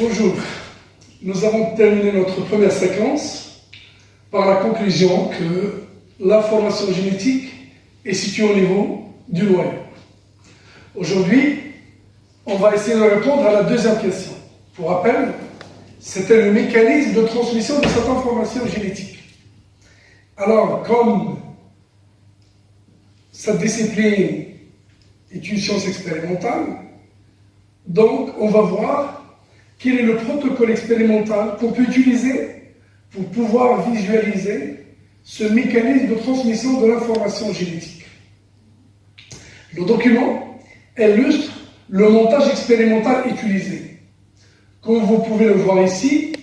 Bonjour, nous avons terminé notre première séquence par la conclusion que l'information génétique est située au niveau du noyau. Aujourd'hui, on va essayer de répondre à la deuxième question. Pour rappel, c'était le mécanisme de transmission de cette information génétique. Alors, comme cette discipline est une science expérimentale, donc on va voir quel est le protocole expérimental qu'on peut utiliser pour pouvoir visualiser ce mécanisme de transmission de l'information génétique. Le document illustre le montage expérimental utilisé. Comme vous pouvez le voir ici,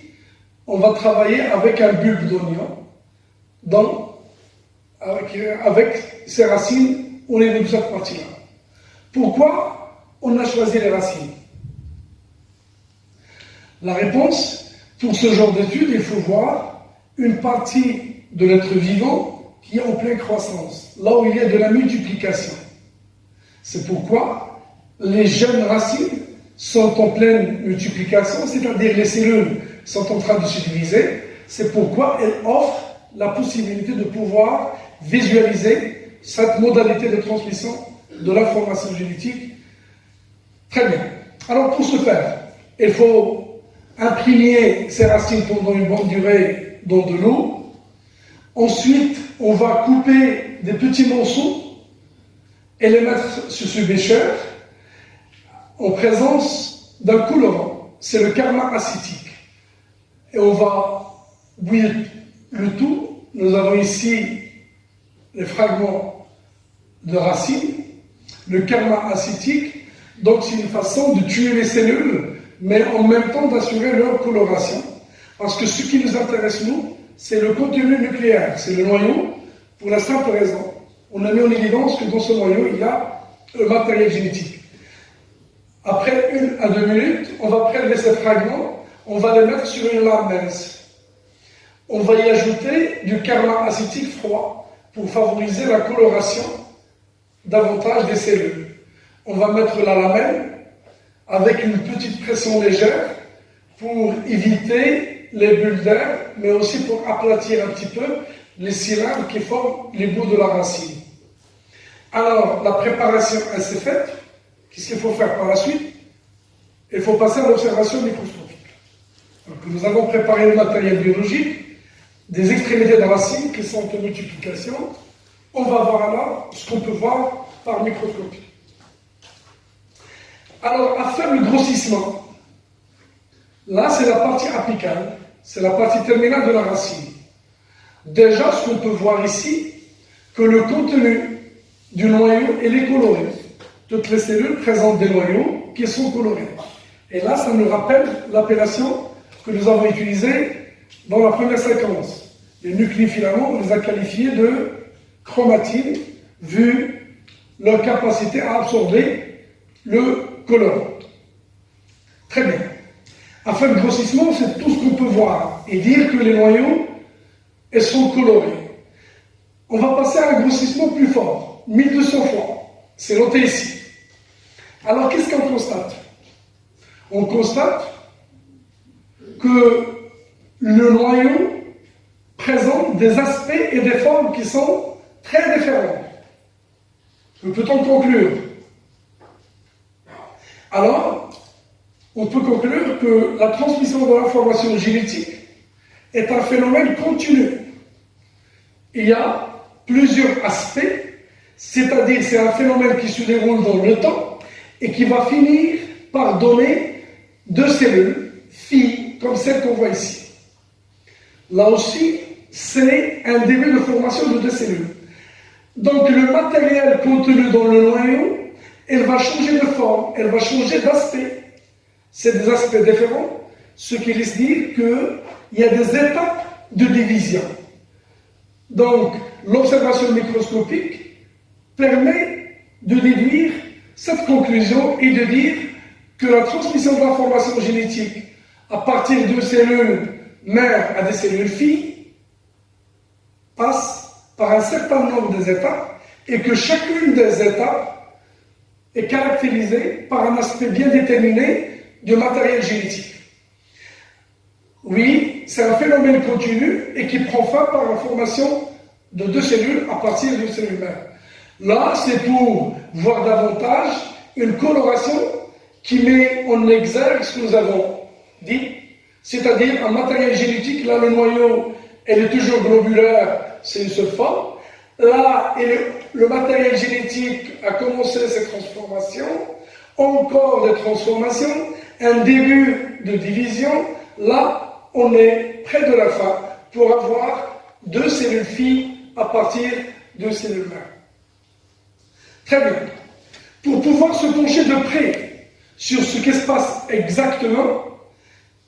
on va travailler avec un bulbe d'oignon avec ses racines au niveau de cette partie-là. Pourquoi on a choisi les racines? La réponse, pour ce genre d'étude, il faut voir une partie de l'être vivant qui est en pleine croissance, là où il y a de la multiplication. C'est pourquoi les jeunes racines sont en pleine multiplication, c'est-à-dire les cellules sont en train de se diviser. C'est pourquoi elles offrent la possibilité de pouvoir visualiser cette modalité de transmission de l'information génétique. Très bien. Alors pour ce faire, il faut imprégner ces racines pendant une bonne durée dans de l'eau. Ensuite, on va couper des petits morceaux et les mettre sur ce bécher en présence d'un colorant. C'est le karma acétique. Et on va bouillir le tout. Nous avons ici les fragments de racines. Le karma acétique, donc c'est une façon de tuer les cellules, mais en même temps d'assurer leur coloration. Parce que ce qui nous intéresse, nous, c'est le contenu nucléaire, c'est le noyau, pour la simple raison. On a mis en évidence que dans ce noyau, il y a le matériel génétique. Après 1 à 2 minutes, on va prélever ces fragments, on va les mettre sur une lame mince. On va y ajouter du karma acétique froid pour favoriser la coloration davantage des cellules. On va mettre la lamelle avec une petite pression légère pour éviter les bulles d'air, mais aussi pour aplatir un petit peu les cylindres qui forment les bouts de la racine. Alors, la préparation, elle s'est faite. Qu'est-ce qu'il faut faire par la suite? Il faut passer à l'observation microscopique. Donc, nous avons préparé le matériel biologique, des extrémités de racines qui sont en multiplication. On va voir alors ce qu'on peut voir par microscopie. Alors, à faire le grossissement, là c'est la partie apicale, c'est la partie terminale de la racine. Déjà, ce qu'on peut voir ici, que le contenu du noyau, il est coloré. Toutes les cellules présentent des noyaux qui sont colorés. Et là, ça nous rappelle l'appellation que nous avons utilisée dans la première séquence. Les nucléofilaments, on les a qualifiés de chromatines, vu leur capacité à absorber le colorant. Très bien. À faire le grossissement, c'est tout ce qu'on peut voir et dire que les noyaux elles sont colorés. On va passer à un grossissement plus fort, 1200 fois. C'est noté ici. Alors, qu'est-ce qu'on constate? On constate que le noyau présente des aspects et des formes qui sont très différents. Que peut-on conclure? Alors, on peut conclure que la transmission de l'information génétique est un phénomène continu. Il y a plusieurs aspects, c'est-à-dire c'est un phénomène qui se déroule dans le temps et qui va finir par donner deux cellules, filles, comme celle qu'on voit ici. Là aussi, c'est un début de formation de deux cellules. Donc le matériel contenu dans le noyau, elle va changer de forme, elle va changer d'aspect. C'est des aspects différents, ce qui laisse dire qu'il y a des étapes de division. Donc, l'observation microscopique permet de déduire cette conclusion et de dire que la transmission de l'information génétique à partir de cellules mères à des cellules filles passe par un certain nombre d'étapes et que chacune des étapes est caractérisée par un aspect bien déterminé de matériel génétique. Oui, c'est un phénomène continu et qui prend fin par la formation de deux cellules à partir d'une cellule mère. Là, c'est pour voir davantage une coloration qui met en exergue ce que nous avons dit, c'est-à-dire un matériel génétique. Là, le noyau, elle est toujours globulaire, c'est une seule forme. Là, le matériel génétique a commencé ses transformations, encore des transformations, un début de division. Là, on est près de la fin pour avoir deux cellules filles à partir de cellules mères. Très bien. Pour pouvoir se pencher de près sur ce qui se passe exactement,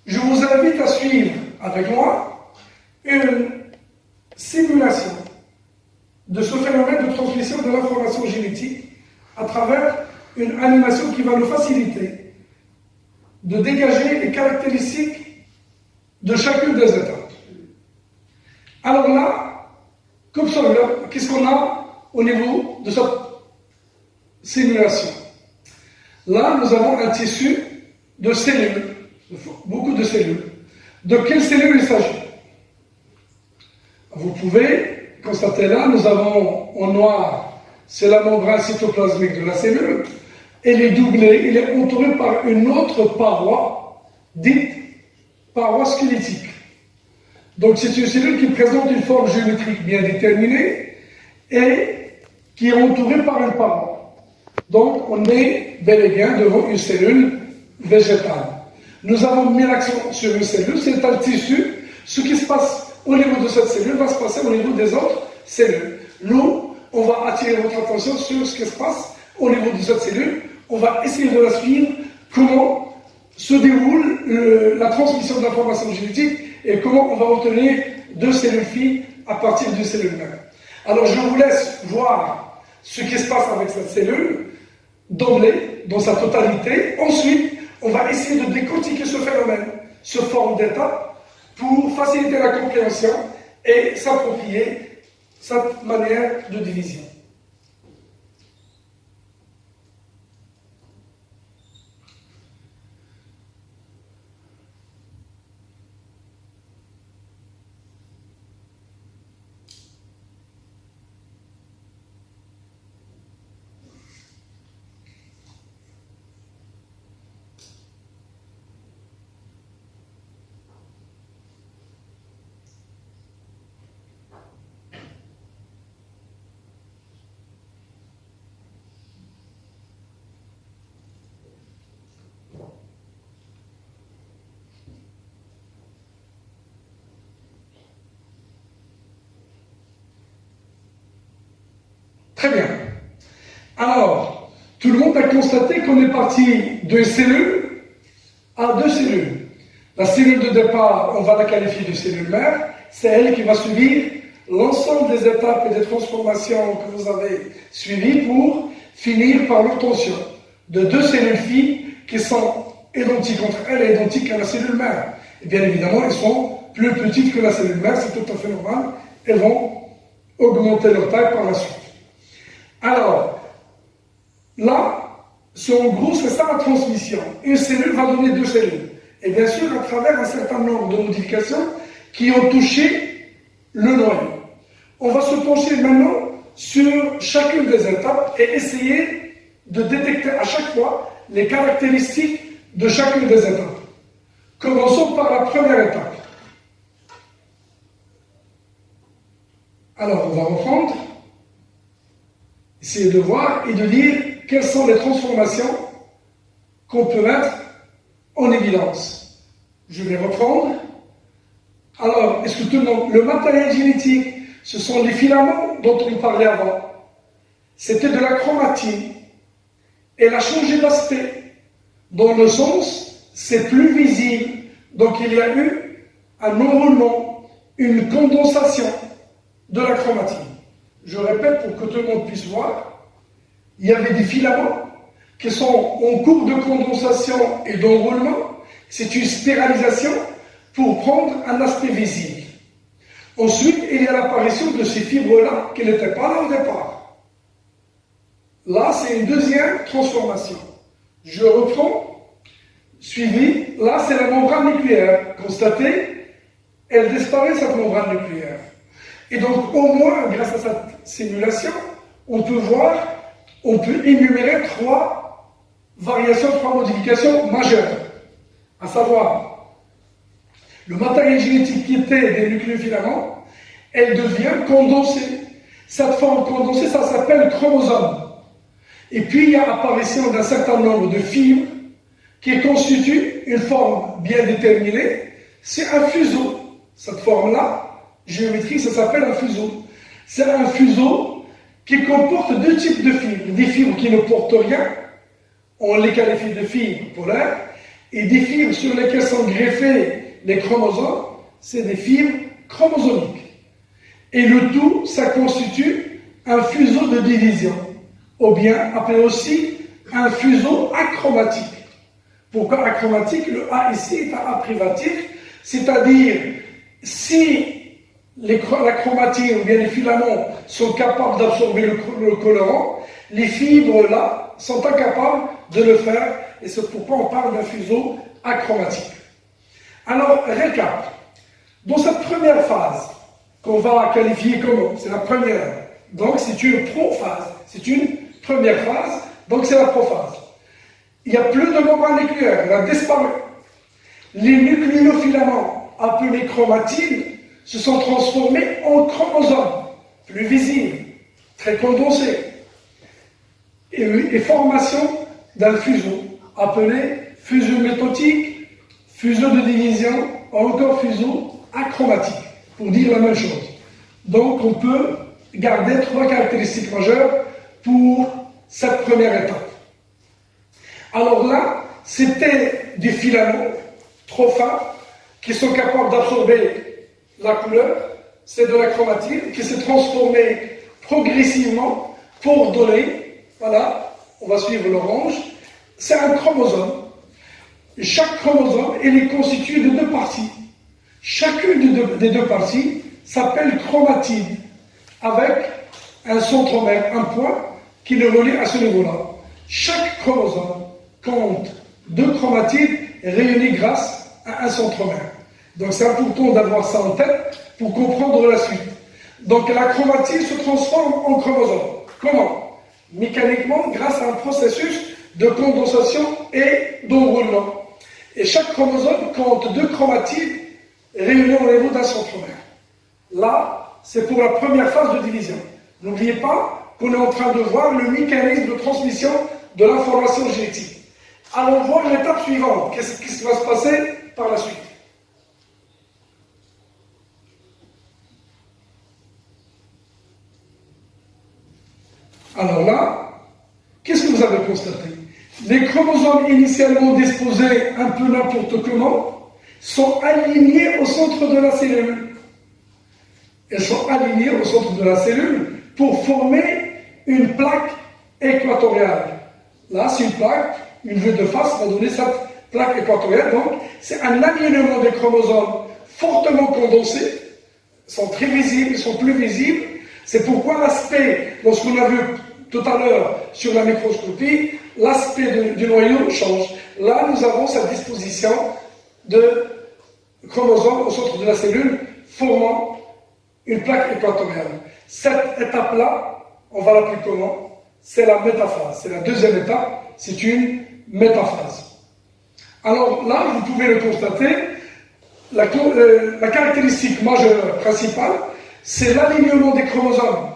je vous invite à suivre avec moi une simulation de ce phénomène de transmission de l'information génétique à travers une animation qui va nous faciliter de dégager les caractéristiques de chacune des étapes. Alors là, comme ça, qu'est-ce qu'on a au niveau de cette simulation? Là, nous avons un tissu de cellules, beaucoup de cellules. De quelles cellules il s'agit? Vous pouvez constatez là, nous avons en noir, c'est la membrane cytoplasmique de la cellule. Elle est doublée, elle est entourée par une autre paroi, dite paroi squelettique. Donc c'est une cellule qui présente une forme géométrique bien déterminée et qui est entourée par une paroi. Donc on est bel et bien devant une cellule végétale. Nous avons mis l'accent sur une cellule, c'est un tissu. Ce qui se passe au niveau de cette cellule va se passer au niveau des autres cellules. Nous, on va attirer votre attention sur ce qui se passe au niveau de cette cellule. On va essayer de la suivre, comment se déroule la transmission de l'information génétique et comment on va obtenir deux cellules filles à partir d'une cellule mère. Alors je vous laisse voir ce qui se passe avec cette cellule d'emblée, dans sa totalité. Ensuite, on va essayer de décortiquer ce phénomène, ce forme d'état, pour faciliter la compréhension et s'approprier cette manière de division. Très bien. Alors, tout le monde a constaté qu'on est parti d'une cellule à deux cellules. La cellule de départ, on va la qualifier de cellule mère. C'est elle qui va subir l'ensemble des étapes et des transformations que vous avez suivies pour finir par l'obtention de deux cellules filles qui sont identiques entre elles et identiques à la cellule mère. Et bien évidemment, elles sont plus petites que la cellule mère, c'est tout à fait normal. Elles vont augmenter leur taille par la suite. Alors, là, en gros, c'est ça la transmission. Une cellule va donner deux cellules. Et bien sûr, à travers un certain nombre de modifications qui ont touché le noyau. On va se pencher maintenant sur chacune des étapes et essayer de détecter à chaque fois les caractéristiques de chacune des étapes. Commençons par la première étape. Alors, on va reprendre. Essayer de voir et de dire quelles sont les transformations qu'on peut mettre en évidence. Je vais reprendre. Alors, est-ce que tout le monde... Le matériel génétique, ce sont les filaments dont on parlait avant. C'était de la chromatine. Elle a changé d'aspect. Dans le sens, c'est plus visible. Donc, il y a eu un enroulement, une condensation de la chromatine. Je répète pour que tout le monde puisse voir, il y avait des filaments qui sont en cours de condensation et d'enroulement. C'est une spiralisation pour prendre un aspect visible. Ensuite, il y a l'apparition de ces fibres-là qui n'étaient pas là au départ. Là, c'est une deuxième transformation. Je reprends. suivi, là c'est la membrane nucléaire. Constatez, elle disparaît cette membrane nucléaire. Et donc au moins, grâce à cette simulation, on peut énumérer trois variations, trois modifications majeures. À savoir, le matériel génétique qui était des nucléofilaments, elle devient condensée. Cette forme condensée, ça s'appelle chromosome. Et puis, il y a apparition d'un certain nombre de fibres qui constituent une forme bien déterminée. C'est un fuseau. Cette forme-là, géométrique, ça s'appelle un fuseau. C'est un fuseau qui comporte deux types de fibres. Des fibres qui ne portent rien, on les qualifie de fibres polaires, et des fibres sur lesquelles sont greffés les chromosomes, c'est des fibres chromosomiques. Et le tout, ça constitue un fuseau de division, ou bien appelé aussi un fuseau achromatique. Pourquoi achromatique? Le A ici est un A privatif, c'est-à-dire si la chromatine ou bien les filaments sont capables d'absorber le colorant, les fibres là sont incapables de le faire, et c'est pourquoi on parle d'un fuseau achromatique. Alors, récap. Dans cette première phase, qu'on va qualifier comment? C'est la première. Donc, c'est une prophase. C'est une première phase, donc c'est la prophase. Il n'y a plus de membrane nucléaire, elle a disparu. Les nucléofilaments, appelés chromatines, se sont transformés en chromosomes, plus visibles, très condensés. Et formation d'un fuseau, appelé fuseau métotique, fuseau de division, ou encore fuseau achromatique, pour dire la même chose. Donc on peut garder trois caractéristiques majeures pour cette première étape. Alors là, c'était des filaments trop fins qui sont capables d'absorber la couleur, c'est de la chromatine qui s'est transformée progressivement pour donner, voilà, on va suivre l'orange, c'est un chromosome. Et chaque chromosome, il est constitué de deux parties. Chacune des deux parties s'appelle chromatide, avec un centromère, un point qui le relie à ce niveau-là. Chaque chromosome compte deux chromatides réunies grâce à un centromère. Donc c'est important d'avoir ça en tête pour comprendre la suite. Donc la chromatide se transforme en chromosome. Comment? Mécaniquement, grâce à un processus de condensation et d'enroulement. Et chaque chromosome compte deux chromatides réunies au niveau d'un centromère. Là, c'est pour la première phase de division. N'oubliez pas qu'on est en train de voir le mécanisme de transmission de l'information génétique. Allons voir l'étape suivante. Qu'est-ce qui va se passer par la suite? Alors là, qu'est-ce que vous avez constaté? Les chromosomes initialement disposés un peu n'importe comment sont alignés au centre de la cellule. Ils sont alignés au centre de la cellule pour former une plaque équatoriale. Là, c'est une plaque, une vue de face va donner cette plaque équatoriale. Donc, c'est un alignement des chromosomes fortement condensés. Ils sont très visibles, ils sont plus visibles. C'est pourquoi l'aspect, lorsqu'on a vu tout à l'heure sur la microscopie, l'aspect du noyau change. Là, nous avons cette disposition de chromosomes au centre de la cellule formant une plaque équatoriale. Cette étape-là, on va l'appeler comment? C'est la métaphase. C'est la deuxième étape, c'est une métaphase. Alors là, vous pouvez le constater, la caractéristique majeure principale, c'est l'alignement des chromosomes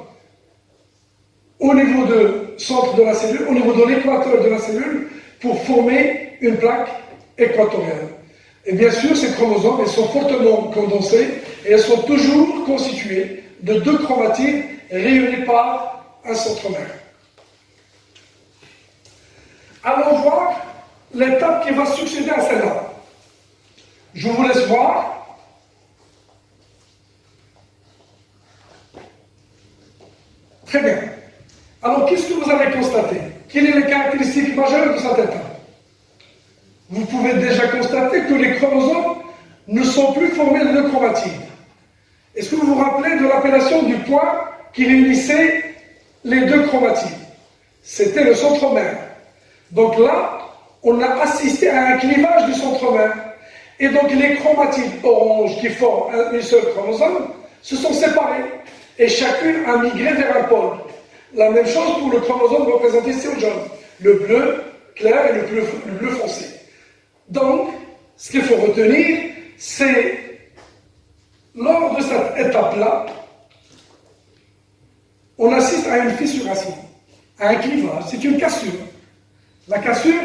au niveau du centre de la cellule, au niveau de l'équateur de la cellule, pour former une plaque équatoriale. Et bien sûr, ces chromosomes, ils sont fortement condensés et ils sont toujours constitués de deux chromatides réunis par un centromère. Allons voir l'étape qui va succéder à celle-là. Je vous laisse voir. Très bien. Alors, qu'est-ce que vous avez constaté? Quelles sont les caractéristiques majeures de cette étape? Vous pouvez déjà constater que les chromosomes ne sont plus formés de deux chromatides. Est-ce que vous vous rappelez de l'appellation du point qui réunissait les deux chromatides? C'était le centromère. Donc là, on a assisté à un clivage du centromère. Et donc les chromatides oranges qui forment un seul chromosome se sont séparées. Et chacune a migré vers un pôle. La même chose pour le chromosome représenté ici au jaune. Le bleu clair et le bleu foncé. Donc, ce qu'il faut retenir, c'est lors de cette étape-là, on assiste à une fissuration, à un clivage, c'est une cassure. La cassure,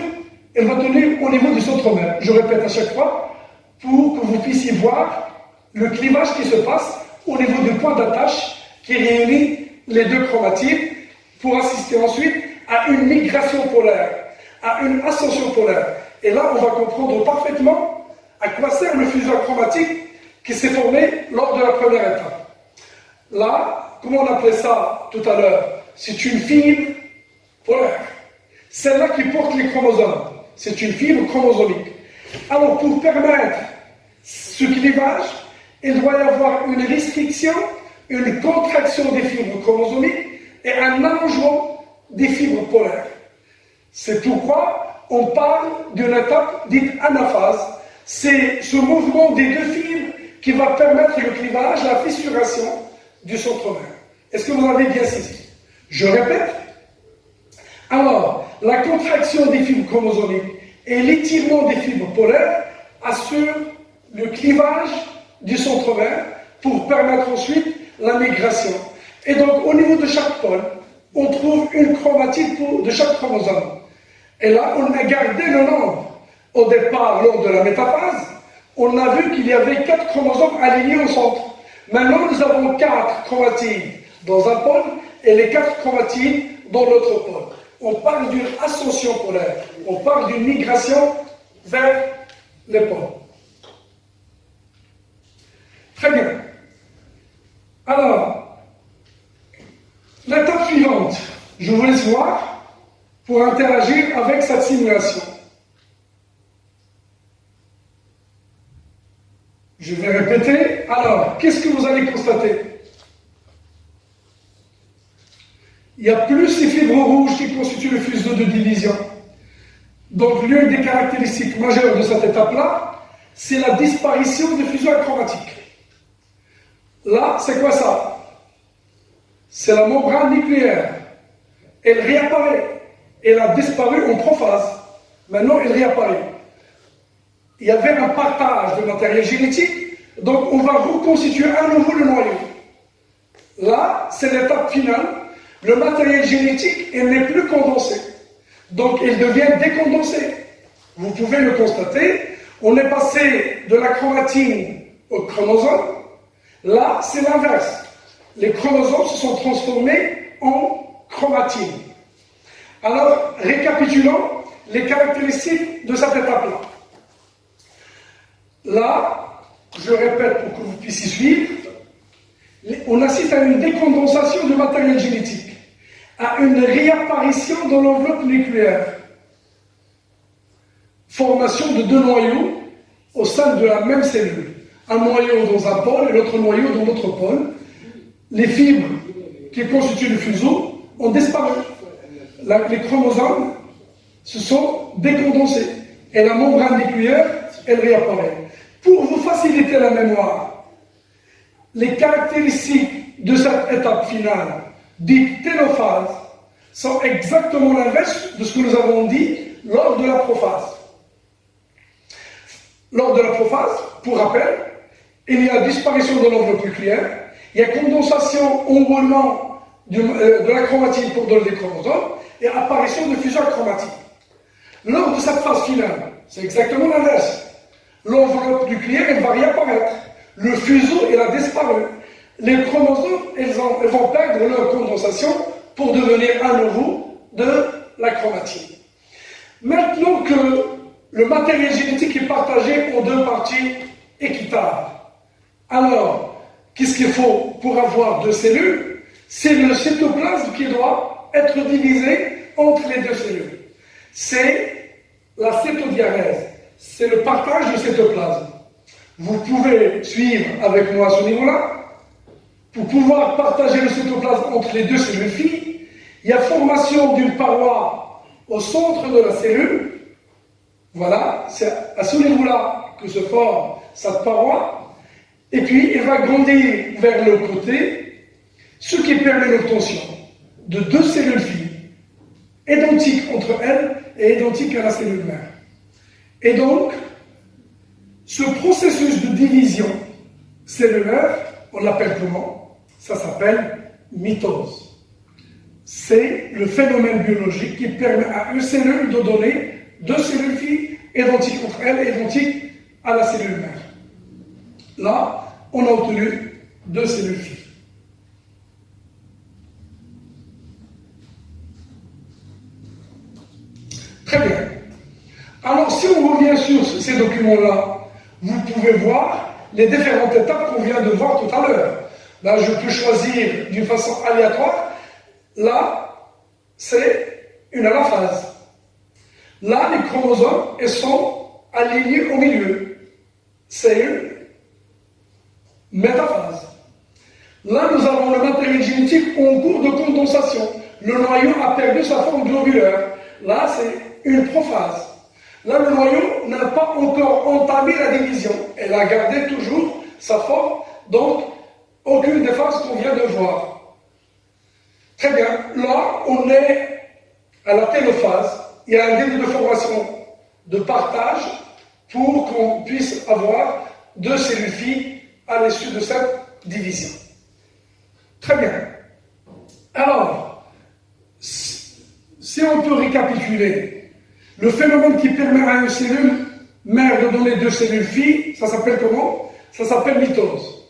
elle va tenir au niveau du centromère. Je répète à chaque fois, pour que vous puissiez voir le clivage qui se passe au niveau du point d'attache qui réunit les deux chromatides pour assister ensuite à une migration polaire, à une ascension polaire. Et là, on va comprendre parfaitement à quoi sert le fuseau chromatique qui s'est formé lors de la première étape. Là, comment on appelait ça tout à l'heure? C'est une fibre polaire. Celle-là qui porte les chromosomes. C'est une fibre chromosomique. Alors, pour permettre ce clivage, il doit y avoir une restriction, une contraction des fibres chromosomiques et un allongement des fibres polaires. C'est pourquoi on parle d'une étape dite anaphase. C'est ce mouvement des deux fibres qui va permettre le clivage, la fissuration du centromère. Est-ce que vous avez bien saisi? Je répète. Alors, la contraction des fibres chromosomiques et l'étirement des fibres polaires assurent le clivage du centromère pour permettre ensuite la migration. Et donc, au niveau de chaque pôle, on trouve une chromatide de chaque chromosome. Et là, on a gardé le nombre. Au départ, lors de la métaphase, on a vu qu'il y avait 4 chromosomes alignés au centre. Maintenant, nous avons 4 chromatides dans un pôle et les 4 chromatides dans l'autre pôle. On parle d'une ascension polaire. On parle d'une migration vers les pôles. Très bien. Alors, l'étape suivante, je vous laisse voir pour interagir avec cette simulation. Je vais répéter. Alors, qu'est-ce que vous allez constater? Il n'y a plus ces fibres rouges qui constituent le fuseau de division. Donc, l'une des caractéristiques majeures de cette étape-là, c'est la disparition des fuseaux achromatiques. Là, c'est quoi ça? C'est la membrane nucléaire. Elle réapparaît. Elle a disparu en prophase. Maintenant, elle réapparaît. Il y avait un partage de matériel génétique, donc on va reconstituer à nouveau le noyau. Là, c'est l'étape finale. Le matériel génétique, il n'est plus condensé. Donc, il devient décondensé. Vous pouvez le constater. On est passé de la chromatine au chromosome. Là, c'est l'inverse. Les chromosomes se sont transformés en chromatine. Alors, récapitulons les caractéristiques de cette étape-là. Là, je répète pour que vous puissiez suivre, on assiste à une décondensation du matériel génétique, à une réapparition dans l'enveloppe nucléaire, formation de 2 noyaux au sein de la même cellule. Un noyau dans un pôle et l'autre noyau dans l'autre pôle. Les fibres qui constituent le fuseau ont disparu. Les chromosomes se sont décondensés et la membrane nucléaire, elle réapparaît. Pour vous faciliter la mémoire, les caractéristiques de cette étape finale, dite télophase, sont exactement l'inverse de ce que nous avons dit lors de la prophase. Lors de la prophase, pour rappel, il y a disparition de l'enveloppe nucléaire, il y a condensation, enroulement de la chromatine pour donner des chromosomes, et apparition de fusion chromatique. Lors de cette phase finale, c'est exactement l'inverse. L'enveloppe nucléaire, elle va réapparaître. Le fuseau, il a disparu. Les chromosomes, ils vont perdre leur condensation pour devenir à nouveau de la chromatine. Maintenant que le matériel génétique est partagé en 2 parties équitables, alors, qu'est-ce qu'il faut pour avoir 2 cellules? C'est le cytoplasme qui doit être divisé entre les 2 cellules. C'est la cytodiarèse. C'est le partage du cytoplasme. Vous pouvez suivre avec moi à ce niveau-là. Pour pouvoir partager le cytoplasme entre les 2 cellules filles, il y a formation d'une paroi au centre de la cellule Voilà, c'est à ce niveau-là que se forme cette paroi, et puis elle va grandir vers le côté, ce qui permet l'obtention de deux cellules filles, identiques entre elles et identiques à la cellule mère. Et donc, ce processus de division cellulaire, on l'appelle comment? Ça s'appelle mitose. C'est le phénomène biologique qui permet à une cellule de donner deux cellules filles identiques entre elles et identiques à la cellule mère. Là, on a obtenu deux cellules filles. Très bien. Alors, si on revient sur ces documents-là, vous pouvez voir les différentes étapes qu'on vient de voir tout à l'heure. Là, je peux choisir d'une façon aléatoire. Là, c'est une anaphase. Là, les chromosomes, ils sont alignés au milieu. C'est une métaphase. Là, nous avons le matériel génétique en cours de condensation. Le noyau a perdu sa forme globulaire. Là, c'est une prophase. Là, le noyau n'a pas encore entamé la division. Elle a gardé toujours sa forme, donc aucune des phases qu'on vient de voir. Très bien. Là, on est à la télophase. Il y a un début de formation de partage pour qu'on puisse avoir deux cellules filles à l'issue de cette division. Très bien. Alors, si on peut récapituler, le phénomène qui permet à une cellule mère de donner deux cellules filles, ça s'appelle comment? Ça s'appelle mitose.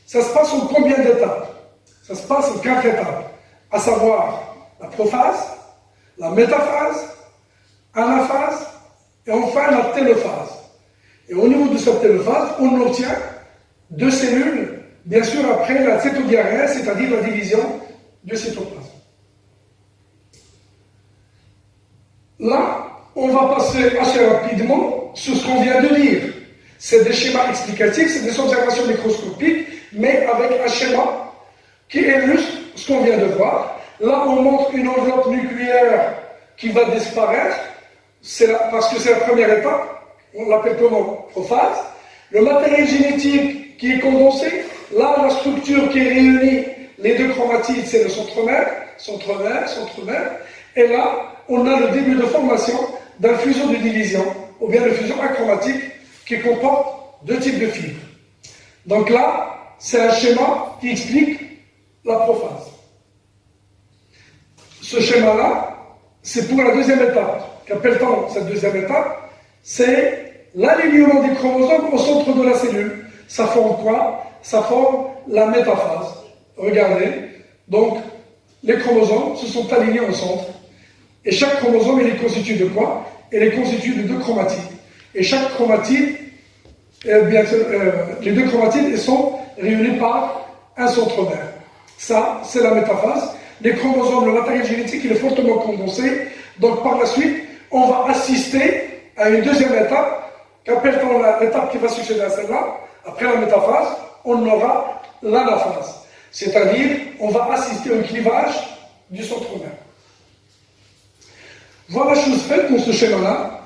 Ça se passe en combien d'étapes? Ça se passe en 4 étapes, à savoir la prophase, la métaphase, anaphase et enfin la télophase. Et au niveau de cette télophase, on obtient deux cellules, bien sûr après la cytodiarrhèse, c'est-à-dire la division du cytoplasme. Là, on va passer assez rapidement sur ce qu'on vient de dire. C'est des schémas explicatifs, c'est des observations microscopiques, mais avec un schéma qui illustre ce qu'on vient de voir. Là, on montre une enveloppe nucléaire qui va disparaître, parce que c'est la première étape, on l'appelle comment? Prophase. Le matériel génétique qui est condensé, là, la structure qui réunit les deux chromatides, c'est le centromère, et là, on a le début de formation d'un fuseau de division, ou bien le fuseau achromatique, qui comporte deux types de fibres. Donc là, c'est un schéma qui explique la prophase. Ce schéma-là, c'est pour la deuxième étape. Qu'appelle-t-on cette deuxième étape? C'est l'alignement des chromosomes au centre de la cellule. Ça forme quoi? Ça forme la métaphase. Regardez. Donc, les chromosomes se sont alignés au centre. Et chaque chromosome, il est constitué de quoi? Il est constitué de deux chromatides. Et chaque chromatide, les deux chromatides, elles sont réunies par un centromère. Ça, c'est la métaphase. Les chromosomes, le matériel génétique, il est fortement condensé. Donc, par la suite, on va assister à une deuxième étape, qu'appelle-t-on l'étape qui va succéder à celle-là? Après la métaphase, on aura l'anaphase. C'est-à-dire, on va assister au clivage du centromère. Voilà chose faite dans ce schéma-là.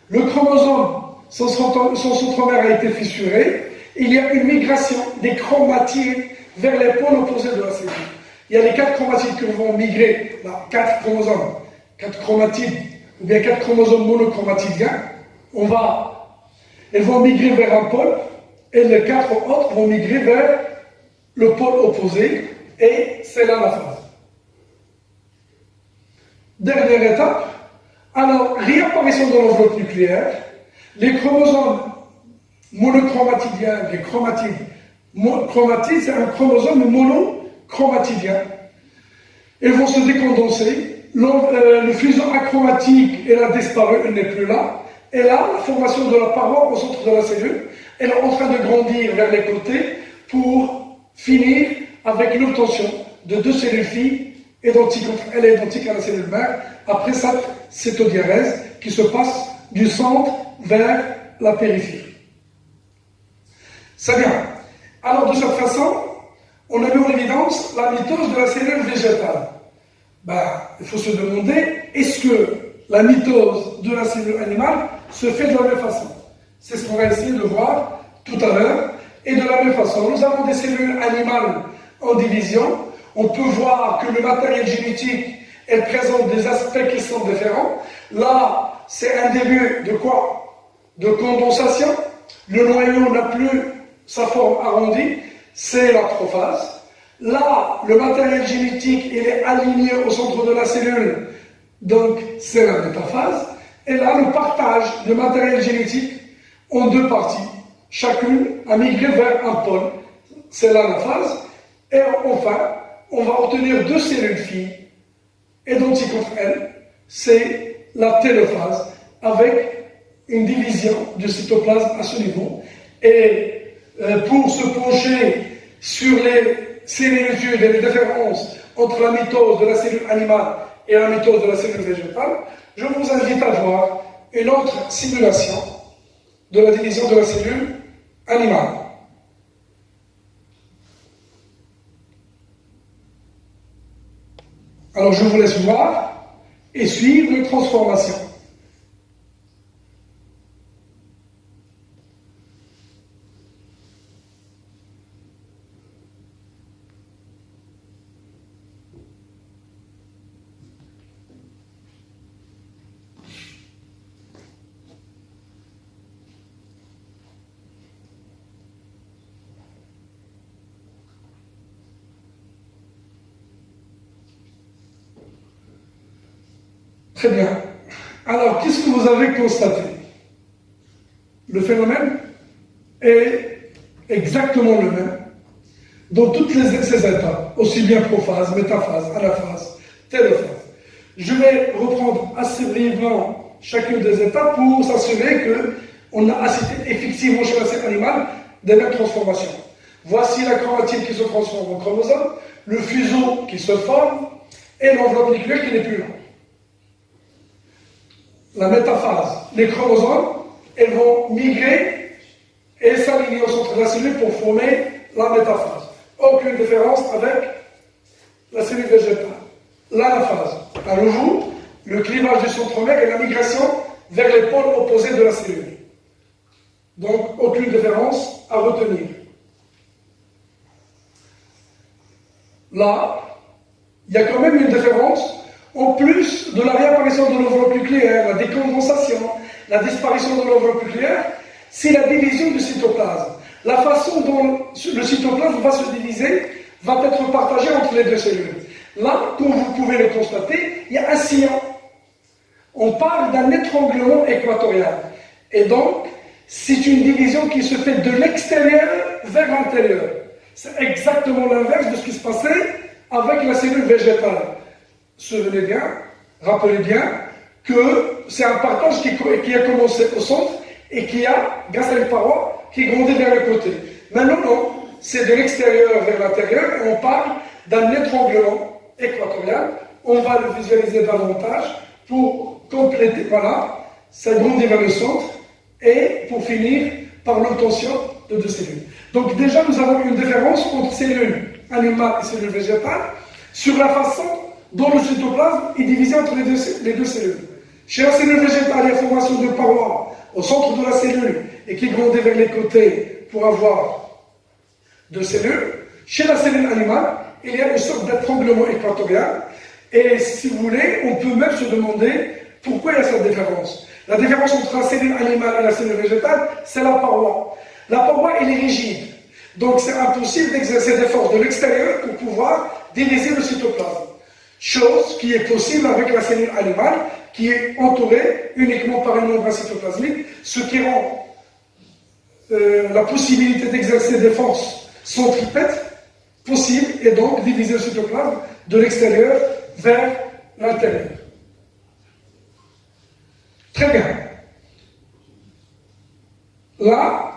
Le chromosome, son centromère a été fissuré. Il y a une migration des chromatides vers les pôles opposés de la cellule. Il y a les 4 chromatides qui vont migrer, là, 4 chromosomes, 4 chromatides, ou bien 4 chromosomes monochromatidiens. Elles vont migrer vers un pôle, et les 4 autres vont migrer vers le pôle opposé, et c'est là la phase. Dernière étape, alors, réapparition de l'enveloppe nucléaire, les chromosomes monochromatidiens, les chromatides, chromatide, c'est un chromosome monochromatidien. Ils vont se décondenser, le fuseau achromatique, elle a disparu, elle n'est plus là, et là, la formation de la paroi au centre de la cellule, elle est en train de grandir vers les côtés pour finir avec l'obtention de deux cellules filles identiques entre elles et identiques à la cellule mère, après cette cytodiarrhèse qui se passe du centre vers la périphérie. C'est bien. Alors de cette façon, on a mis en évidence la mitose de la cellule végétale. Il faut se demander, est-ce que la mitose de la cellule animale se fait de la même façon. C'est ce qu'on va essayer de voir tout à l'heure. Et de la même façon, nous avons des cellules animales en division. On peut voir que le matériel génétique, elle présente des aspects qui sont différents. Là, c'est un début de quoi? De condensation. Le noyau n'a plus sa forme arrondie, c'est la prophase. Là, le matériel génétique, il est aligné au centre de la cellule, donc c'est la métaphase. Et là, le partage de matériel génétique en deux parties. Chacune a migré vers un pôle, c'est l'anaphase. Et enfin, on va obtenir deux cellules filles, identiques entre elles, c'est la télophase, avec une division du cytoplasme à ce niveau. Et pour se pencher sur les similitudes et les différences entre la mitose de la cellule animale et la mitose de la cellule végétale, je vous invite à voir une autre simulation de la division de la cellule animale. Alors je vous laisse voir et suivre les transformations. Très bien. Alors, qu'est-ce que vous avez constaté? Le phénomène est exactement le même dans toutes ces étapes, aussi bien prophase, métaphase, anaphase, télophase. Je vais reprendre assez brièvement chacune des étapes pour s'assurer qu'on a assisté effectivement chez la cellule animale des mêmes transformations. Voici la chromatine qui se transforme en chromosome, le fuseau qui se forme et l'enveloppe nucléaire qui n'est plus là. La métaphase, les chromosomes, elles vont migrer et s'aligner au centre de la cellule pour former la métaphase. Aucune différence avec la cellule végétale. L'anaphase, à nouveau, le clivage du centromère et la migration vers les pôles opposés de la cellule. Donc, aucune différence à retenir. Là, il y a quand même une différence. En plus de la réapparition de l'enveloppe nucléaire, la décondensation, la disparition de l'enveloppe nucléaire, c'est la division du cytoplasme. La façon dont le cytoplasme va se diviser va être partagée entre les deux cellules. Là, comme vous pouvez le constater, il y a un sillon. On parle d'un étranglement équatorial. Et donc, c'est une division qui se fait de l'extérieur vers l'intérieur. C'est exactement l'inverse de ce qui se passait avec la cellule végétale. Souvenez bien, rappelez bien que c'est un partage qui a commencé au centre et qui a, grâce à une paroi, qui grandit vers le côté. Maintenant, non, c'est de l'extérieur vers l'intérieur et on parle d'un étranglement équatorial. On va le visualiser davantage pour compléter, voilà, ça grandit vers le centre et pour finir par l'obtention de deux cellules. Donc déjà, nous avons une différence entre cellules animales et cellules végétales sur la façon dont le cytoplasme est divisé entre les deux cellules. Chez la cellule végétale, il y a formation de parois au centre de la cellule et qui grandit vers les côtés pour avoir deux cellules. Chez la cellule animale, il y a une sorte d'étranglement équatorial. Et si vous voulez, on peut même se demander pourquoi il y a cette différence. La différence entre la cellule animale et la cellule végétale, c'est la paroi. La paroi, elle est rigide. Donc c'est impossible d'exercer des forces de l'extérieur pour pouvoir diviser le cytoplasme. Chose qui est possible avec la cellule animale, qui est entourée uniquement par une membrane cytoplasmique, ce qui rend la possibilité d'exercer des forces centripètes possible et donc diviser le cytoplasme de l'extérieur vers l'intérieur. Très bien. Là,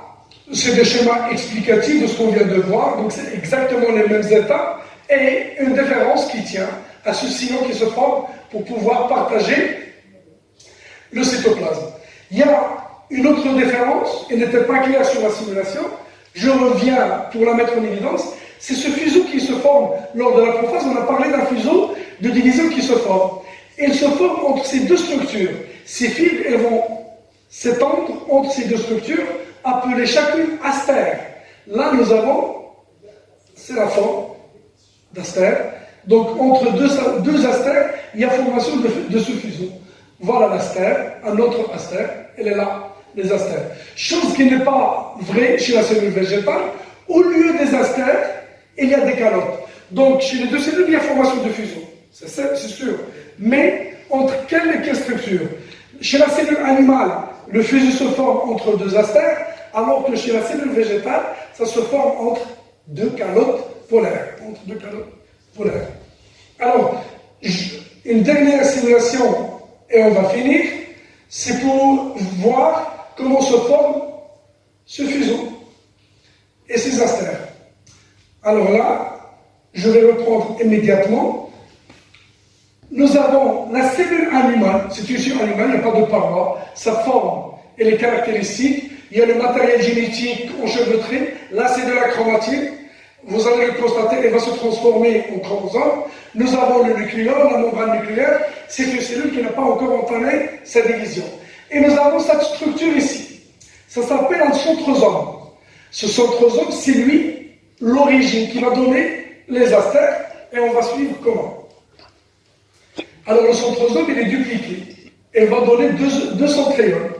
c'est des schémas explicatifs de ce qu'on vient de voir, donc c'est exactement les mêmes étapes et une différence qui tient à ce sillon qui se forme pour pouvoir partager le cytoplasme. Il y a une autre différence, elle n'était pas claire sur la simulation, je reviens pour la mettre en évidence, c'est ce fuseau qui se forme lors de la prophase. On a parlé d'un fuseau de division qui se forme. Elles se forment entre ces deux structures. Ces fibres, elles vont s'étendre entre ces deux structures, appelées chacune astère. Là, nous avons, c'est la forme d'astère. Donc, entre deux astères, il y a formation de sous-fuseau. Voilà l'astère, un autre astère, elle est là, les astères. Chose qui n'est pas vraie chez la cellule végétale. Au lieu des astères, il y a des calottes. Donc, chez les deux cellules, il y a formation de fuseau. C'est sûr. Mais, entre quelle et quelle structure? Chez la cellule animale, le fuseau se forme entre deux astères, alors que chez la cellule végétale, ça se forme entre deux calottes polaires. Alors, une dernière simulation, et on va finir, c'est pour voir comment se forme ce fuseau et ces astères. Alors là, je vais reprendre immédiatement. Nous avons la cellule animale, c'est une cellule animale, il n'y a pas de paroi, sa forme et les caractéristiques, il y a le matériel génétique enchevêtré, là c'est de la chromatine, vous allez le constater, elle va se transformer en chromosome. Nous avons le nucléole, la membrane nucléaire, c'est une cellule qui n'a pas encore entamé sa division. Et nous avons cette structure ici, ça s'appelle un centrosome. Ce centrosome, c'est lui, l'origine qui va donner les astères, et on va suivre comment. Alors le centrosome, il est dupliqué. Il va donner deux centrioles.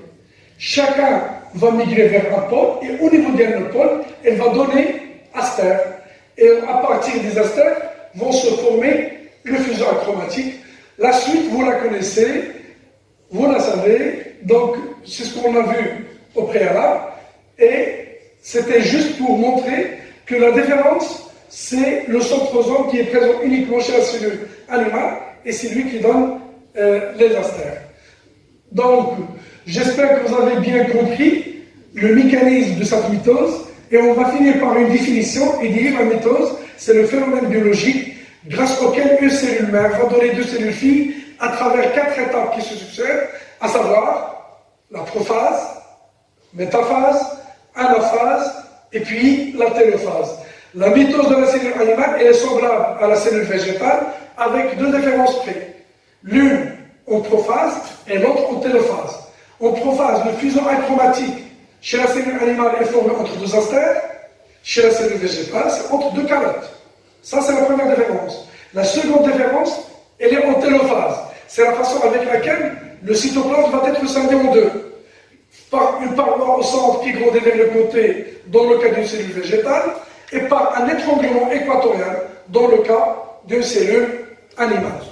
Chacun va migrer vers un pôle, et au niveau d'un pôle, elle va donner astères. Et à partir des astères, vont se former le fuseau achromatique. La suite, vous la connaissez, vous la savez, donc c'est ce qu'on a vu au préalable. Et c'était juste pour montrer que la différence, c'est le centrosome qui est présent uniquement chez la cellule animale, et c'est lui qui donne les astères. Donc, j'espère que vous avez bien compris le mécanisme de cette mitose, et on va finir par une définition et dire la mitose, c'est le phénomène biologique grâce auquel une cellule mère va donner deux cellules filles à travers 4 étapes qui se succèdent, à savoir la prophase, métaphase, anaphase et puis la télophase. La mitose de la cellule animale elle est semblable à la cellule végétale avec deux différences près. L'une en prophase et l'autre en télophase. En prophase, le fuseau achromatique chez la cellule animale est formé entre deux astères, chez la cellule végétale, c'est entre deux calottes. Ça, c'est la première différence. La seconde différence, elle est en télophase. C'est la façon avec laquelle le cytoplasme va être scindé en deux. Par une paroi au centre qui grandit vers le côté, dans le cas d'une cellule végétale, et par un étranglement équatorial, dans le cas d'une cellule animale.